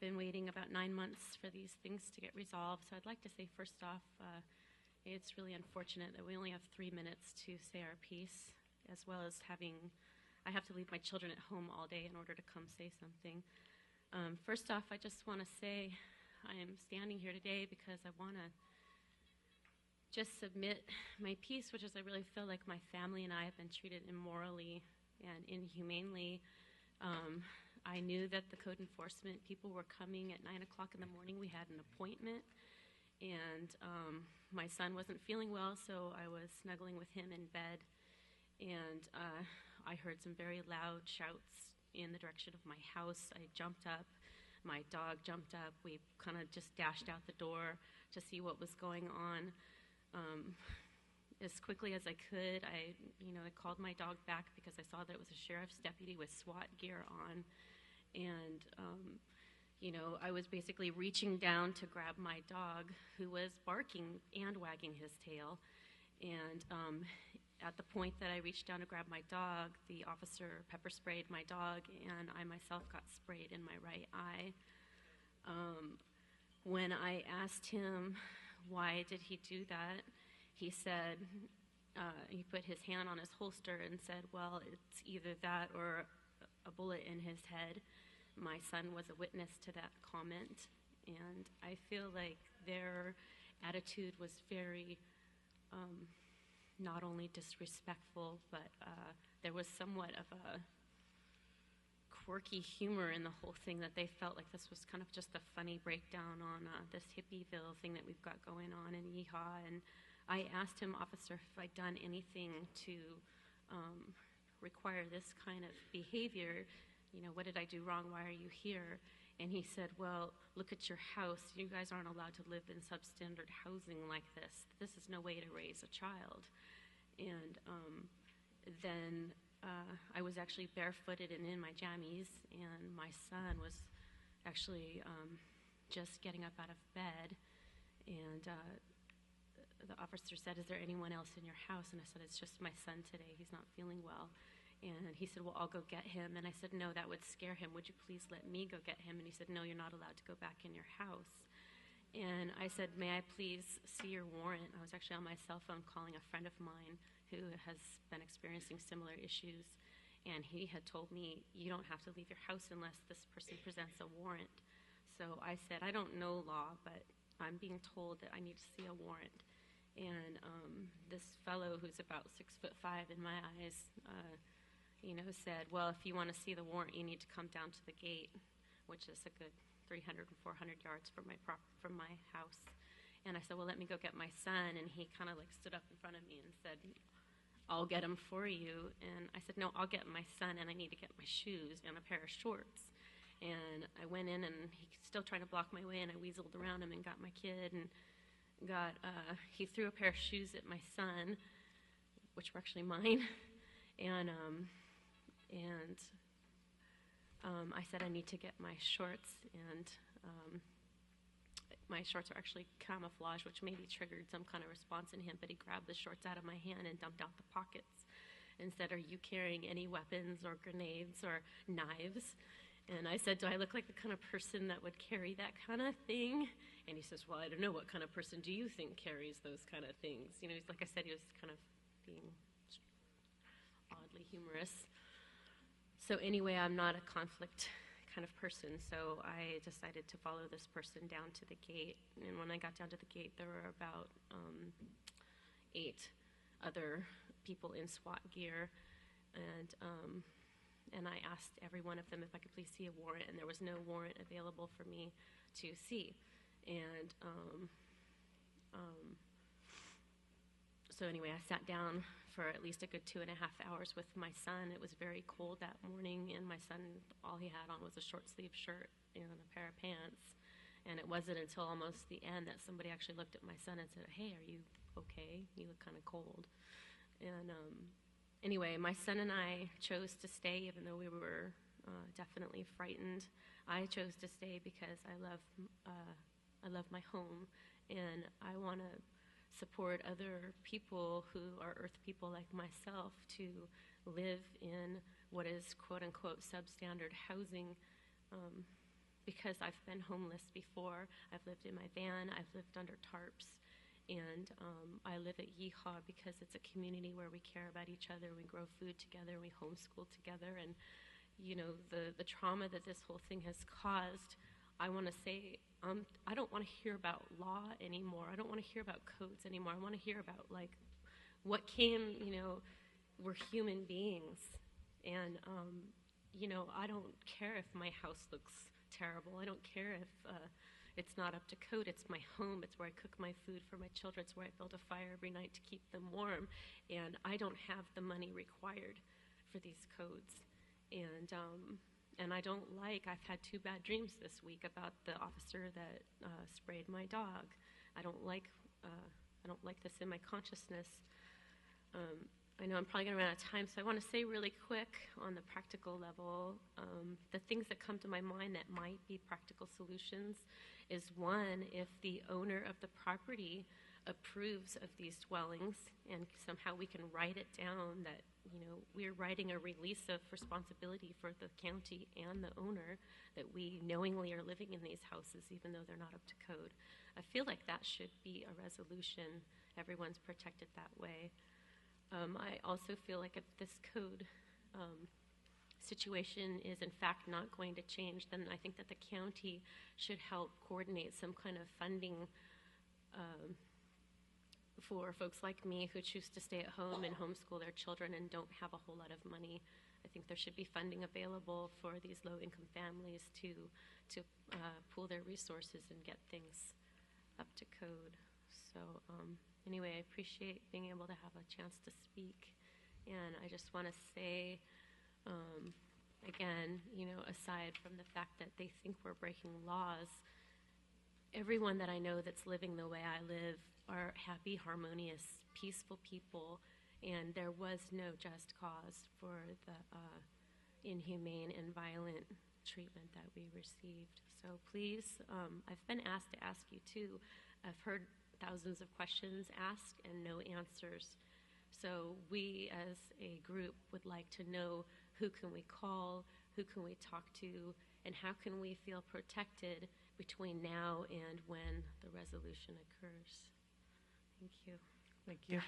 been waiting about 9 months for these things to get resolved. So I'd like to say, first off, it's really unfortunate that we only have 3 minutes to say our piece, as well as I have to leave my children at home all day in order to come say something. First off, I just want to say I am standing here today because I want to just submit my piece, which is I really feel like my family and I have been treated immorally and inhumanely. I knew that the code enforcement people were coming at 9 o'clock in the morning. We had an appointment, and my son wasn't feeling well, so I was snuggling with him in bed, and I heard some very loud shouts in the direction of my house. I jumped up. My dog jumped up. We kind of just dashed out the door to see what was going on. As quickly as I could, I called my dog back because I saw that it was a sheriff's deputy with SWAT gear on. And, I was basically reaching down to grab my dog, who was barking and wagging his tail. And at the point that I reached down to grab my dog, the officer pepper sprayed my dog, and I myself got sprayed in my right eye. When I asked him why did he do that, he said, he put his hand on his holster and said, well, it's either that or a bullet in his head. My son was a witness to that comment, and I feel like their attitude was very not only disrespectful, but there was somewhat of a quirky humor in the whole thing, that they felt like this was kind of just a funny breakdown on this hippieville thing that we've got going on in Yeehaw. And I asked him, officer, if I'd done anything to require this kind of behavior. What did I do wrong? Why are you here? And he said, well, look at your house. You guys aren't allowed to live in substandard housing like this. This is no way to raise a child. And then I was actually barefooted and in my jammies, and my son was actually just getting up out of bed. And the officer said, is there anyone else in your house? And I said, it's just my son today. He's not feeling well. And he said, well, I'll go get him. And I said, no, that would scare him. Would you please let me go get him? And he said, no, you're not allowed to go back in your house. And I said, may I please see your warrant? I was actually on my cell phone calling a friend of mine who has been experiencing similar issues. And he had told me, you don't have to leave your house unless this person presents a warrant. So I said, I don't know law, but I'm being told that I need to see a warrant. And this fellow, who's about 6'5" in my eyes, said, well, if you want to see the warrant, you need to come down to the gate, which is a good 300 or 400 yards from my house. And I said, well, let me go get my son. And he kind of stood up in front of me and said, I'll get him for you. And I said, no, I'll get my son, and I need to get my shoes and a pair of shorts. And I went in, and he was still trying to block my way, and I weaseled around him and got my kid, and he threw a pair of shoes at my son, which were actually mine. And I said, I need to get my shorts, and my shorts are actually camouflage, which maybe triggered some kind of response in him, but he grabbed the shorts out of my hand and dumped out the pockets and said, are you carrying any weapons or grenades or knives? And I said, do I look like the kind of person that would carry that kind of thing? And he says, well, I don't know, what kind of person do you think carries those kind of things? He's, like I said, he was kind of being oddly humorous. So anyway, I'm not a conflict kind of person, so I decided to follow this person down to the gate. And when I got down to the gate, there were about 8 other people in SWAT gear, and I asked every one of them if I could please see a warrant, and there was no warrant available for me to see. And so anyway, I sat down for at least a good 2.5 hours with my son. It was very cold that morning, and my son, all he had on was a short-sleeve shirt and a pair of pants. And it wasn't until almost the end that somebody actually looked at my son and said, hey, are you okay? You look kind of cold. And anyway, my son and I chose to stay, even though we were definitely frightened. I chose to stay because I love my home, and I want to support other people who are earth people like myself to live in what is quote-unquote substandard housing because I've been homeless before. I've lived in my van. I've lived under tarps. And I live at Yeehaw because it's a community where we care about each other. We grow food together. We homeschool together. And, you know, the trauma that this whole thing has caused, I want to say, I don't want to hear about law anymore. I don't want to hear about codes anymore. I want to hear about, like, what came, you know, we're human beings. And, you know, I don't care if my house looks terrible. I don't care if it's not up to code. It's my home. It's where I cook my food for my children. It's where I build a fire every night to keep them warm. And I don't have the money required for these codes. And I don't like, I've had 2 bad dreams this week about the officer that sprayed my dog. I don't like this in my consciousness. I know I'm probably going to run out of time, so I want to say really quick on the practical level, the things that come to my mind that might be practical solutions is, one, if the owner of the property approves of these dwellings and somehow we can write it down that, you know, we're writing a release of responsibility for the county and the owner, that we knowingly are living in these houses even though they're not up to code. I feel like that should be a resolution. Everyone's protected that way. I also feel like if this code situation is in fact not going to change, then I think that the county should help coordinate some kind of funding for folks like me who choose to stay at home and homeschool their children and don't have a whole lot of money. I think there should be funding available for these low-income families to pool their resources and get things up to code. So anyway, I appreciate being able to have a chance to speak. And I just want to say, again, you know, aside from the fact that they think we're breaking laws, everyone that I know that's living the way I live are happy, harmonious, peaceful people, and there was no just cause for the inhumane and violent treatment that we received. So please, I've been asked to ask you too. I've heard thousands of questions asked and no answers. So we as a group would like to know, who can we call, who can we talk to, and how can we feel protected between now and when the resolution occurs. Thank you. Thank you.